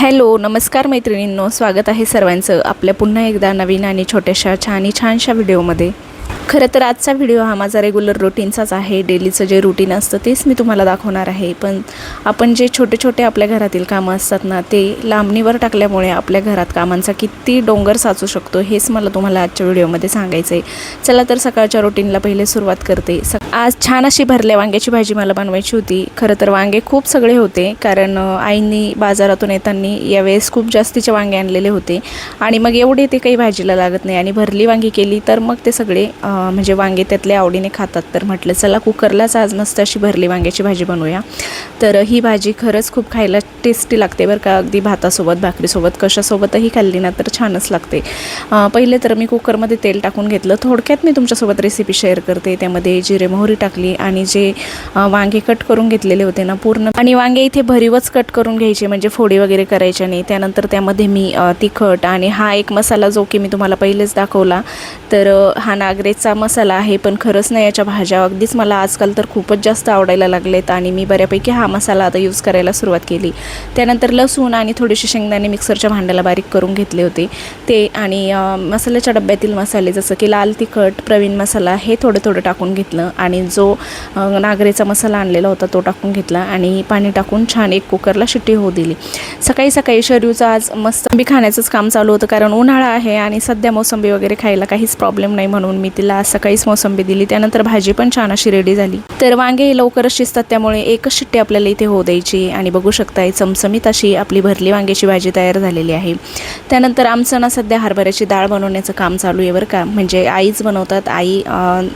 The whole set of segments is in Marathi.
हॅलो, नमस्कार मैत्रिणींनो, स्वागत आहे सर्वांचं आपल्या पुन्हा एकदा नवीन आणि छोट्याशा छानशा व्हिडिओमध्ये। खरं तर आजचा व्हिडिओ हा माझा रेग्युलर रुटीनचाच आहे। डेलीचं जे रुटीन असतं तेच मी तुम्हाला दाखवणार आहे। पण आपण जे छोटे आपल्या घरातील कामं असतात ना, ते लांबणीवर टाकल्यामुळे आपल्या घरात कामांचा किती डोंगर साचू शकतो हेच मला तुम्हाला आजच्या व्हिडिओमध्ये सांगायचं आहे। चला तर सकाळच्या रुटीनला पहिले सुरुवात करते। आज छान अशी भरल्या वांग्याची भाजी मला बनवायची होती। खरं तर वांगे खूप सगळे होते, कारण आईंनी बाजारातून येताना यावेळेस खूप जास्तीचे वांगे आणलेले होते आणि मग एवढे ते काही भाजीला लागत नाही आणि भरली वांगी केली तर मग ते सगळे म्हणजे वांगे त्यातले आवडीने खातात। तर म्हटलं चला कुकरलाच आज मस्त अशी भरली वांग्याची भाजी बनवूया। तर ही भाजी खरंच खूप खायला टेस्टी लागते बरं का। अगदी भातासोबत भाकरीसोबत कशासोबतही खाल्ली ना तर छानच लागते। पहिले तर मी कुकरमध्ये तेल टाकून घेतलं। थोडक्यात मी तुमच्यासोबत रेसिपी शेअर करते। त्यामध्ये जिरे मोहरी टाकली आणि जे वांगे कट करून घेतलेले होते ना पूर्ण, आणि वांगे इथे भरीवच कट करून घ्यायचे, म्हणजे फोडी वगैरे करायचे नाही। त्यानंतर त्यामध्ये मी तिखट आणि हा एक मसाला जो की मी तुम्हाला पहिलेच दाखवला, तर हा नागरेचा मसाला आहे। पण खरंच नाही, याच्या भाज्या अगदीच मला आजकाल तर खूपच जास्त आवडायला लागलेत आणि मी बऱ्यापैकी हा मसाला आता यूज करायला सुरुवात केली। त्यानंतर लसूण आणि थोडेसे शेंगदाणे मिक्सरच्या भांड्याला बारीक करून घेतले होते ते, आणि मसाल्याच्या डब्यातील मसाले जसं की लाल तिखट, प्रवीण मसाला हे थोडं टाकून घेतलं आणि जो नागरेचा मसाला आणलेला होता तो टाकून घेतला आणि पाणी टाकून छान एक कुकरला शिट्टी होऊ दिली। सकाळी शर्यूचं आज मोसंबी खाण्याचंच काम चालू होतं, कारण उन्हाळा आहे आणि सध्या मोसंबी वगैरे खायला काहीच प्रॉब्लेम नाही, म्हणून मी तिला आज सकाळीच मोसंबी दिली। त्यानंतर भाजी पण छान अशी रेडी झाली। तर वांगे लवकरच शिजतात त्यामुळे एकच शिट्टी आपल्याला इथे होऊ द्यायची आणि बघू शकताय चमचमीत अशी आपली भरली वांग्याची भाजी तयार झालेली आहे। त्यानंतर आमचं ना सध्या हरभऱ्याची डाळ बनवण्याचं काम चालू आहे बरं का। म्हणजे आईच बनवतात। आई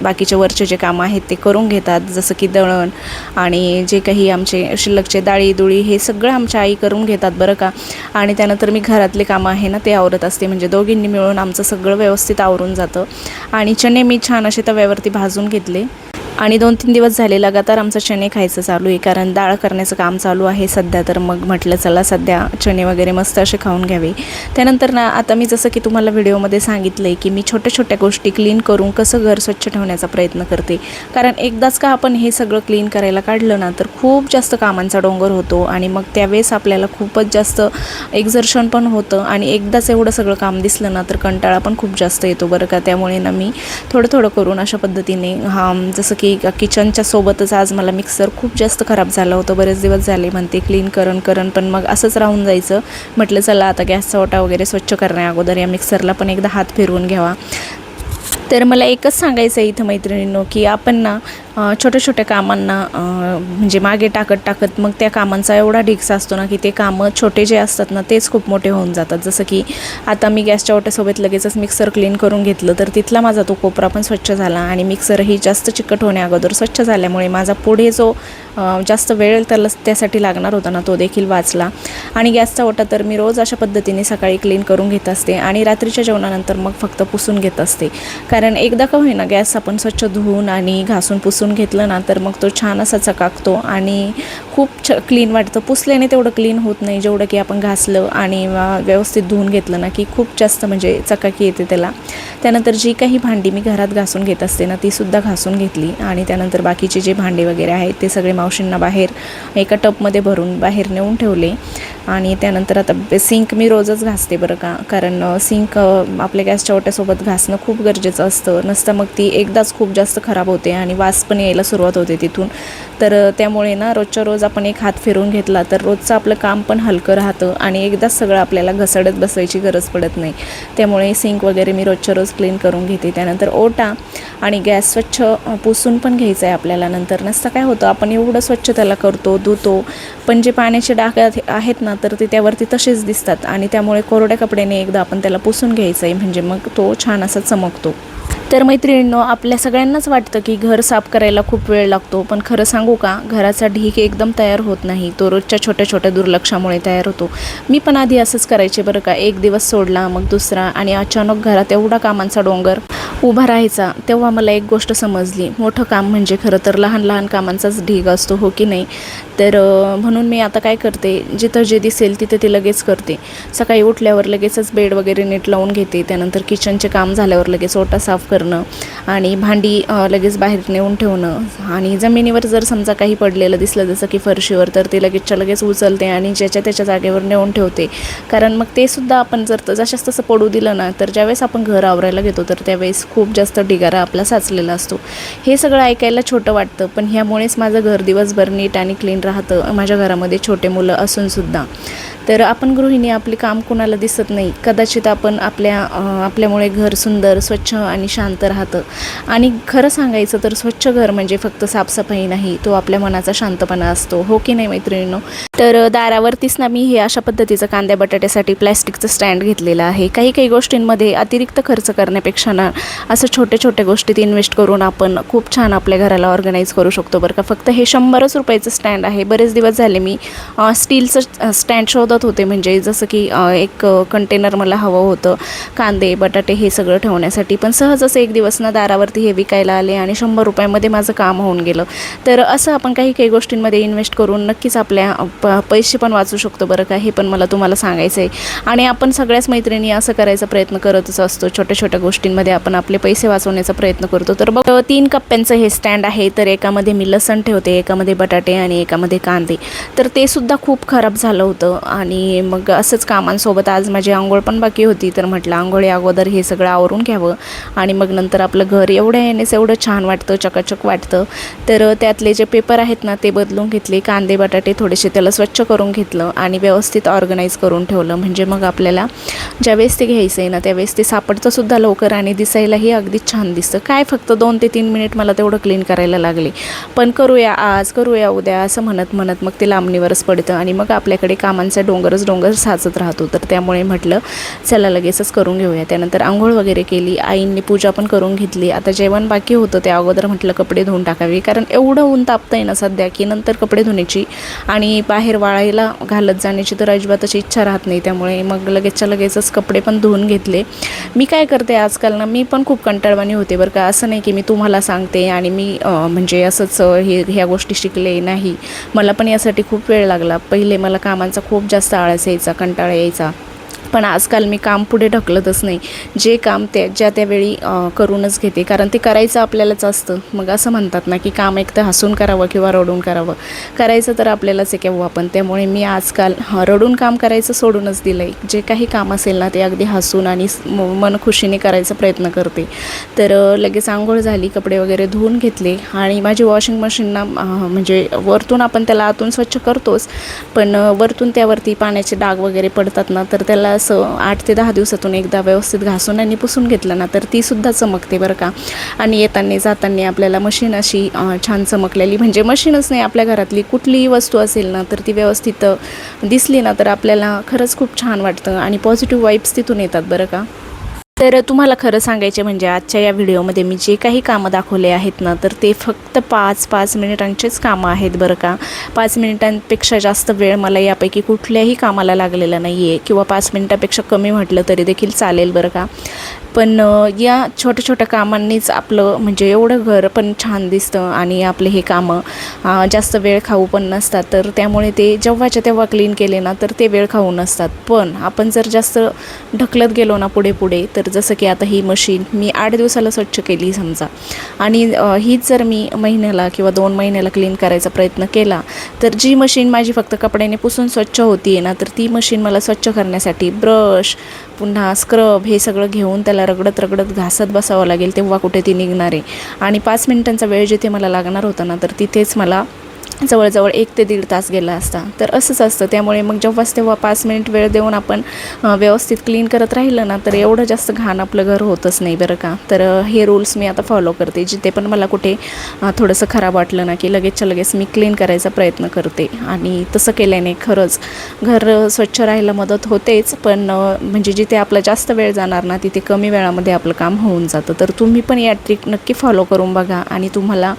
बाकीचे वरचे जे कामं आहेत ते करून घेतात, जसं की दळण आणि जे काही आमचे शिल्लकचे डाळी हे सगळं आमच्या आई करून घेतात बरं का। आणि त्यानंतर मी घरातले कामं आहे ना ते आवरत असते, म्हणजे दोघींनी मिळून आमचं सगळं व्यवस्थित आवरून जातं। आणि चणे मी छान असे तव्यावरती भाजून घेतले आणि 2-3 दिवस झाले लगातार आमचं चणे खायचं चालू आहे, कारण डाळ करण्याचं काम चालू आहे सध्या। तर मग म्हटलं चला सध्या चणे वगैरे मस्त असे खाऊन घ्यावे। त्यानंतर ना आता मी जसं की तुम्हाला व्हिडिओमध्ये सांगितलं आहे की मी छोट्या गोष्टी क्लीन करून कसं घर स्वच्छ ठेवण्याचा प्रयत्न करते, कारण एकदाच का आपण हे सगळं क्लीन करायला काढलं ना तर खूप जास्त कामांचा डोंगर होतो आणि मग त्यावेळेस आपल्याला खूपच जास्त एक्झर्शन पण होतं आणि एकदाच एवढं सगळं काम दिसलं ना तर कंटाळा पण खूप जास्त येतो बरं का। त्यामुळे ना मी थोडं करून अशा पद्धतीने जसं की किचनच्या सोबतच आज मला मिक्सर खूप जास्त खराब झालं होतं, बरेच दिवस झाले म्हणते क्लीन करण पण मग असंच राहून जायचं। म्हटलं चला आता गॅसचा ओटा वगैरे स्वच्छ करण्या अगोदर या मिक्सरला पण एकदा हात फिरवून घ्यावा। तर मला एकच सांगायचं आहे इथं मैत्रिणींनो, की आपण ना छोट्या कामांना म्हणजे मागे टाकत मग त्या कामांचा एवढा ढिगसा असतो ना की ते कामं छोटे जे असतात ना तेच खूप मोठे होऊन जातात। जसं की आता मी गॅसच्या ओट्यासोबत लगेचच मिक्सर क्लीन करून घेतलं, तर तिथला माझा तो कोपरा पण स्वच्छ झाला आणि मिक्सरही जास्त चिकट होण्या अगोदर स्वच्छ झाल्यामुळे माझा पुढे जो जास्त वेळ त्यासाठी लागणार होता ना तो देखील वाचला। आणि गॅसचा ओटा तर मी रोज अशा पद्धतीने सकाळी क्लीन करून घेत असते आणि रात्रीच्या जेवणानंतर मग फक्त पुसून घेत असते, कारण एकदा का होईना गॅस आपण स्वच्छ धुवून आणि घासून पुसून घेतलं ना तर मग तो छान असा चकाकतो आणि खूप क्लीन वाटतं। पुसल्याने तेवढं क्लीन होत नाही जेवढं की आपण घासलं आणि व्यवस्थित धुवून घेतलं ना की खूप जास्त म्हणजे चकाकी येते त्याला। त्यानंतर जी काही भांडी मी घरात घासून घेत असते ना तीसुद्धा घासून घेतली आणि त्यानंतर बाकीचे जे भांडे वगैरे आहेत ते सगळे मावशींना बाहेर एका टबमध्ये भरून बाहेर नेऊन ठेवले। आणि त्यानंतर आता सिंक मी रोजच घासते बरं का, कारण सिंक आपल्या गॅसच्या ओट्यासोबत घासणं खूप गरजेचं असतं, नसतं मग ती एकदाच खूप जास्त खराब होते आणि वास पण यायला सुरुवात होते तिथून। तर त्यामुळे ना रोजच्या रोज आपण एक हात फिरवून घेतला तर रोजचं आपलं काम पण हलकं राहतं आणि एकदाच सगळं आपल्याला घसडत बसायची गरज पडत नाही। त्यामुळे सिंक वगैरे मी रोजच्या रोज क्लीन करून घेते। त्यानंतर ओटा आणि गॅस स्वच्छ पुसून पण घ्यायचं आहे आपल्याला। नंतर नसतं काय होतं, आपण एवढं स्वच्छ त्याला करतो धुतो पण जे पाण्याचे डाग आहेत ना तर ते त्यावरती तसेच दिसतात आणि त्यामुळे कोरड्या कपड्याने एकदा आपण त्याला पुसून घ्यायचं आहे, म्हणजे मग तो छान असा चमकतो। तर मैत्रिणींनो, आपल्या सगळ्यांनाच वाटतं की घर साफ करायला खूप वेळ लागतो, पण खरं सांगू का, घराचा ढीग एकदम तयार होत नाही, तो रोजच्या छोट्या छोट्या दुर्लक्षामुळे तयार होतो. मी पण आधी असंच करायचे बरं का, एक दिवस सोडला मग दुसरा, आणि अचानक घरात एवढा कामांचा डोंगर उभा राहायचा. तेव्हा मला एक गोष्ट समजली, मोठं काम म्हणजे खरं तर लहान लहान कामांचाच ढीग असतो, हो की नाही. तर म्हणून मी आता काय करते, जिथं जे दिसेल तिथं ते लगेच करते. सकाळी उठल्यावर लगेचच बेड वगैरे नीट लावून घेते, त्यानंतर किचनचे काम झाल्यावर लगेच ओटा साफ करणं, आणि भांडी लगेच बाहेर नेऊन ठेवणं, आणि जमिनीवर जर समजा काही पडलेलं दिसलं जसं की फरशीवर, तर ते लगेचच्या लगेच उचलते आणि ज्याच्या त्याच्या जागेवर नेऊन ठेवते. कारण मग ते सुद्धा आपण जर जशाच तसं पडू दिलं ना, तर ज्यावेळेस आपण घर आवरायला घेतो तर त्यावेळेस खूप जास्त ढिगारा आपला साचलेला असतो. हे सगळं ऐकायला छोटं वाटतं, पण ह्यामुळेच माझं घर दिवसभर नीट आणि क्लीन राहतं, माझ्या घरामध्ये छोटे मुलं असूनसुद्धा. तर आपण गृहिणी, आपले काम कुणाला दिसत नाही, कदाचित आपण आपल्यामुळे घर सुंदर, स्वच्छ आणि शांत राहतं. आणि खरं सांगायचं तर स्वच्छ घर म्हणजे फक्त साफसफाई नाही, तो आपल्या मनाचा शांतपणा असतो, हो की नाही मैत्रिणींनो. तर दारावरतीच ना मी हे अशा पद्धतीचं कांद्या बटाट्यासाठी प्लॅस्टिकचं स्टँड घेतलेलं आहे. काही गोष्टींमध्ये अतिरिक्त खर्च करण्यापेक्षा ना, असं छोट्या छोट्या गोष्टीत इन्व्हेस्ट करून आपण खूप छान आपल्या घराला ऑर्गनाईज करू शकतो बरं का. फक्त हे 100 रुपयाचं स्टँड आहे. बरेच दिवस झाले मी स्टीलचं स्टँड शोधत होते, म्हणजे जसं की एक कंटेनर मला हवं होतं कांदे बटाटे हे सगळं ठेवण्यासाठी, पण सहजच एक दिवस ना दारावरती हे विकायला आले आणि 100 रुपयामध्ये माझं काम होऊन गेलं. तर असं आपण काही गोष्टींमध्ये इन्व्हेस्ट करून नक्कीच आपल्या पैसे पण वाचू शकतो बरं का, हे पण मला तुम्हाला सांगायचं आहे. आणि आपण सगळ्याच मैत्रिणी असं करायचा प्रयत्न करतच असतो, छोट्या छोट्या गोष्टींमध्ये आपण आपले पैसे वाचवण्याचा प्रयत्न करतो. तर बघ, 3 कप्प्यांचं हे स्टँड आहे. तर एकामध्ये मी लसण ठेवते, एकामध्ये बटाटे आणि एकामध्ये कांदे. तर ते सुद्धा खूप खराब झालं होतं, आणि मग असंच कामांसोबत आज माझी आंघोळ पण बाकी होती, तर म्हटलं आंघोळी अगोदर हे सगळं आवरून घ्यावं, आणि मग नंतर आपलं घर एवढ्या येण्यास एवढं छान वाटतं, चकाचक वाटतं. तर त्यातले जे पेपर आहेत ना ते बदलून घेतले, कांदे बटाटे थोडेसे त्याला स्वच्छ करून घेतलं आणि व्यवस्थित ऑर्गनाईज करून ठेवलं, म्हणजे मग आपल्याला ज्यावेळेस ते घ्यायचं आहे ना त्यावेळेस ते सापडतं सुद्धा लवकर, आणि दिसायलाही अगदी छान दिसतं. काय फक्त 2 ते 3 मिनिट मला तेवढं क्लीन करायला लागले, पण करूया आज, करूया उद्या असं म्हणत मग ते लांबणीवरच पडतं, आणि मग आपल्याकडे कामांचा डोंगर साचत राहतो. तर त्यामुळे म्हटलं चला लगेचच करून घेऊया. त्यानंतर आंघोळ वगैरे केली, आईंनी पूजा पण करून घेतली. आता जेवण बाकी होतं, त्या अगोदर म्हटलं कपडे धुवून टाकावे, कारण एवढं ऊन तापतंय ना सध्या की नंतर कपडे धुण्याची आणि बाहेर वाळायला घालत जाण्याची तर अजिबातच इच्छा राहत नाही. त्यामुळे मग लगेचच्या लगेचच कपडे पण धुवून घेतले. मी काय करते आजकाल ना, मी पण खूप कंटाळवाणी होते बरं का. असं नाही की मी तुम्हाला सांगते आणि मी म्हणजे असंच ह्या गोष्टी शिकले नाही, मला पण यासाठी खूप वेळ लागला. पहिले मला कामांचा खूप जास्त आळस यायचा, कंटाळा यायचा, पण आजकाल मी काम पुढे ढकलतच नाही. जे काम ज्या त्यावेळी करूनच घेते, कारण ते करायचं आपल्यालाच असतं. मग असं म्हणतात ना की काम एक तर हसून करावं किंवा रडून करावं, करायचं तर आपल्यालाच आहे केव्हा पण. त्यामुळे मी आजकाल रडून काम करायचं सोडूनच दिलं आहे. जे काही काम असेल ना ते अगदी हसून आणि मनखुशीने करायचा प्रयत्न करते. तर लगेच आंघोळ झाली, कपडे वगैरे धुवून घेतले, आणि माझी वॉशिंग मशीनना म्हणजे वरतून आपण त्याला आतून स्वच्छ करतोच, पण वरतून त्यावरती पाण्याचे डाग वगैरे पडतात ना, तर त्याला असं 8 ते 10 दिवसातून एकदा व्यवस्थित घासून आणि पुसून घेतलं ना तर ती सुद्धा चमकते बरं का. आणि येताना जाताना आपल्याला मशीन अशी छान चमकलेली, म्हणजे मशीनच नाही, आपल्या घरातली कुठलीही वस्तू असेल ना तर ती व्यवस्थित दिसली ना तर आपल्याला खरंच खूप छान वाटतं, आणि पॉझिटिव्ह वाईब्स तिथून येतात बरं का. तर तुम्हाला खरं सांगायचे म्हणजे आजच्या या व्हिडिओमध्ये मी जे काही कामं दाखवले आहेत ना, तर ते फक्त 5 मिनिटांचेच कामं आहेत बरं का. 5 मिनिटांपेक्षा जास्त वेळ मला यापैकी कुठल्याही कामाला लागलेला नाही आहे, किंवा 5 मिनिटापेक्षा कमी म्हटलं तरी देखील चालेल बरं का. पण या छोट्या छोट्या कामांनीच आपलं म्हणजे एवढं घर पण छान दिसतं, आणि आपले हे कामं जास्त वेळ खाऊ पण नसतात. तर त्यामुळे ते जेव्हाच्या तेव्हा क्लीन केले ना तर ते वेळ खाऊ नसतात. पण आपण जर जास्त ढकलत गेलो ना पुढे तर जसं की आता ही मशीन मी 8 दिवसाला स्वच्छ केली समजा, आणि हीच जर मी महिन्याला किंवा 2 महिन्याला क्लीन करायचा प्रयत्न केला, तर जी मशीन माझी फक्त कपड्याने पुसून स्वच्छ होती ना, तर ती मशीन मला स्वच्छ करण्यासाठी ब्रश पुन्हा स्क्रब हे सगळं घेऊन त्याला रगडत घासत बसावं लागेल, तेव्हा कुठे ती निघणार आहे. आणि 5 मिनिटांचा वेळ जिथे मला लागणार होता ना तर तिथेच मला जवळजवळ 1 ते 1.5 तास गेला असता. तर असंच असतं. त्यामुळे मग जेव्हाच तेव्हा 5 मिनिट वेळ देऊन आपण व्यवस्थित क्लीन करत राहिलं ना तर एवढं जास्त घाण आपलं घर होतच नाही बरं का. तर हे रूल्स मी आता फॉलो करते. जिथे पण मला कुठे थोडंसं खराब वाटलं ना की लगेचच्या लगेच मी क्लीन करायचा प्रयत्न करते. आणि तसं केल्याने खरंच घर स्वच्छ राहायला मदत होतेच, पण म्हणजे जिथे आपला जास्त वेळ जाणार ना तिथे कमी वेळामध्ये आपलं काम होऊन जातं. तर तुम्ही पण या ट्रिक नक्की फॉलो करून बघा आणि तुम्हाला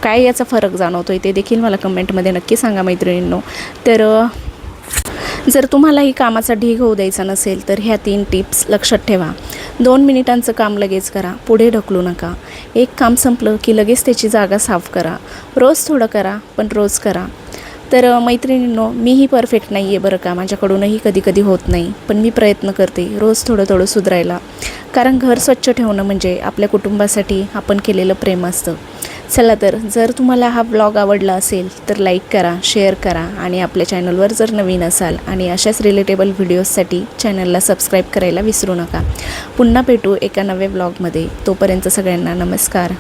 काय याचा फरक जाणवतोय ते देखील मला कमेंटमध्ये नक्की सांगा मैत्रिणींनो. तर जर तुम्हालाही कामाचा ढीग होऊ द्यायचा नसेल तर ह्या 3 टिप्स लक्षात ठेवा. 2 मिनिटांचं काम लगेच करा, पुढे ढकलू नका. एक काम संपलं की लगेच त्याची जागा साफ करा. रोज थोडं करा, पण रोज करा. तर मैत्रिणींनो, मीही परफेक्ट नाही आहे बरं का, माझ्याकडूनही कधी कधी होत नाही, पण मी प्रयत्न करते रोज थोडं थोडं सुधारायला. कारण घर स्वच्छ ठेवणं म्हणजे आपल्या कुटुंबासाठी आपण केलेलं प्रेम असतं. चला तर, जर तुम्हाला हा ब्लॉग आवडला असेल तर लाईक करा, शेअर करा आणि आपल्या चॅनलवर जर नवीन असाल आणि अशाच रिलेटेबल व्हिडिओजसाठी चॅनलला सबस्क्राईब करायला विसरू नका. पुन्हा भेटू एका नव्या ब्लॉगमध्ये. तोपर्यंत सगळ्यांना नमस्कार.